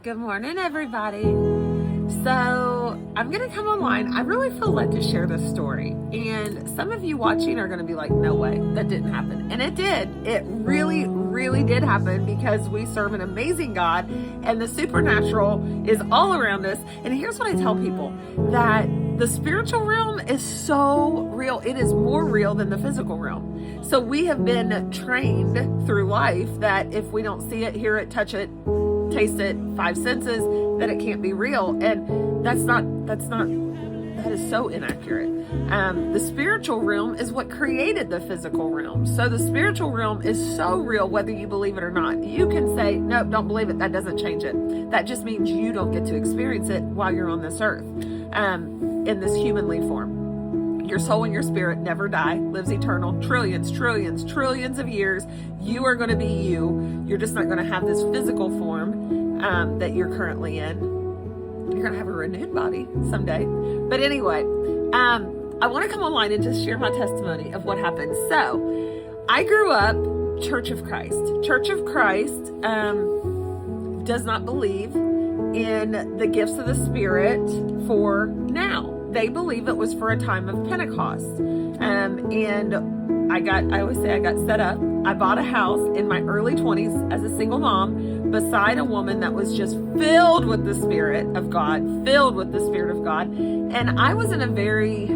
Good morning, everybody. So I'm going to come online. I really feel led to share this story. And some of you watching are going to be like, no way, that didn't happen. And it did. It really, really did happen because we serve an amazing God and the supernatural is all around us. And here's what I tell people, that the spiritual realm is so real. It is more real than the physical realm. So we have been trained through life that if we don't see it, hear it, touch it, taste it, five senses, that it can't be real. And that is so inaccurate. The spiritual realm is what created the physical realm. So the spiritual realm is so real, whether you believe it or not. You can say, nope, don't believe it. That doesn't change it. That just means you don't get to experience it while you're on this earth, in this humanly form. Your soul and your spirit never die, lives eternal, trillions of years. You are going to be you. You're just not going to have this physical form that you're currently in. You're going to have a renewed body someday. But anyway, I want to come online and just share my testimony of what happened. So I grew up Church of Christ. Church of Christ does not believe in the gifts of the Spirit for now. They believe it was for a time of Pentecost. And I always say I got set up. I bought a house in my early 20s as a single mom beside a woman that was just filled with the Spirit of God, And I was in a very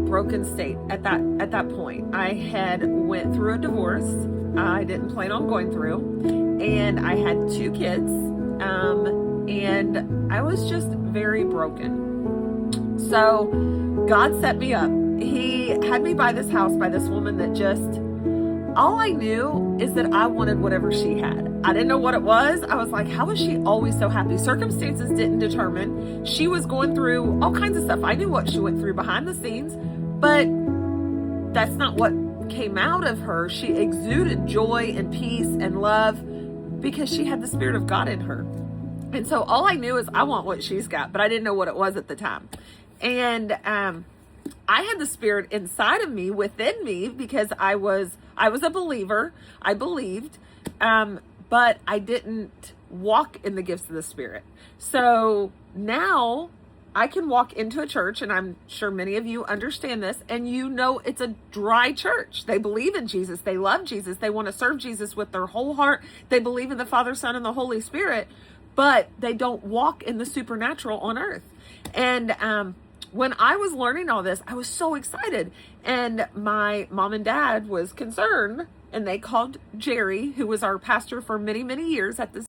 broken state at that point. I had went through a divorce. I didn't plan on going through. And I had 2 kids. And I was just very broken. So God set me up. He had me buy this house by this woman that just, all I knew is that I wanted whatever she had. I didn't know what it was. I was like, how is she always so happy? Circumstances didn't determine. She was going through all kinds of stuff. I knew what she went through behind the scenes, but that's not what came out of her. She exuded joy and peace and love because she had the Spirit of God in her. And so all I knew is I want what she's got, but I didn't know what it was at the time. And I had the Spirit inside of me, within me, because I was a believer. I believed, but I didn't walk in the gifts of the Spirit. So now I can walk into a church, and I'm sure many of you understand this, and you know it's a dry church. They believe in Jesus. They love Jesus. They want to serve Jesus with their whole heart. They believe in the Father, Son, and the Holy Spirit, but they don't walk in the supernatural on earth. And when I was learning all this, I was so excited. And my mom and dad was concerned, and they called Jerry, who was our pastor for many, many years at this